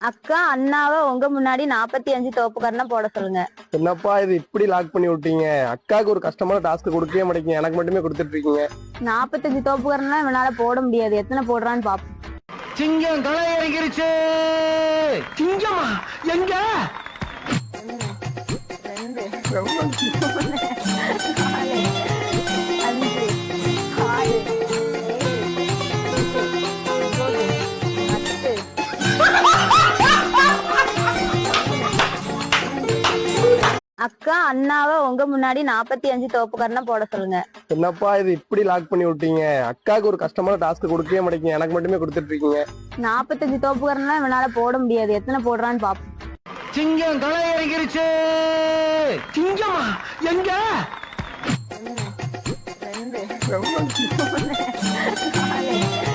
அக்கா அண்ணாவை உங்க முன்னாடி 45 தோப்புக்கரணம் போட சொல்லுங்க. என்னப்பா இது இப்படி லாக் பண்ணி விட்டீங்க? அக்காவுக்கு ஒரு கஷ்டமான டாஸ்க் கொடுக்கவே மாட்டேங்க, எனக்கு மட்டுமே கொடுத்துட்டு இருக்கீங்க. 45 தோப்புக்கரணம் இவனால போட முடியாது. எத்தனை போடுறான்னு பாப்போம். சிங்கம் களை இறங்கிருச்சு. சிங்கமா எங்க? 2, 3, 4, 5, 6, 7, 8, 10. அக்கா அண்ணாவை உங்க முன்னாடி 45 தோப்புக்கரணம் போட சொல்லுங்க. என்னப்பா இது இப்படி லாக் பண்ணி விட்டீங்க? அக்காவுக்கு ஒரு கஷ்டமான டாஸ்க் கொடுக்கவே மாட்டேங்க, எனக்கு மட்டுமே கொடுத்துட்டு இருக்கீங்க. 45 தோப்புக்கரணம் இவனால போட முடியாது. எத்தனை போடுறான்னு பாப்போம். சிங்கம் களை இறங்கிருச்சு. சிங்கமா எங்க? 2, 3, 4,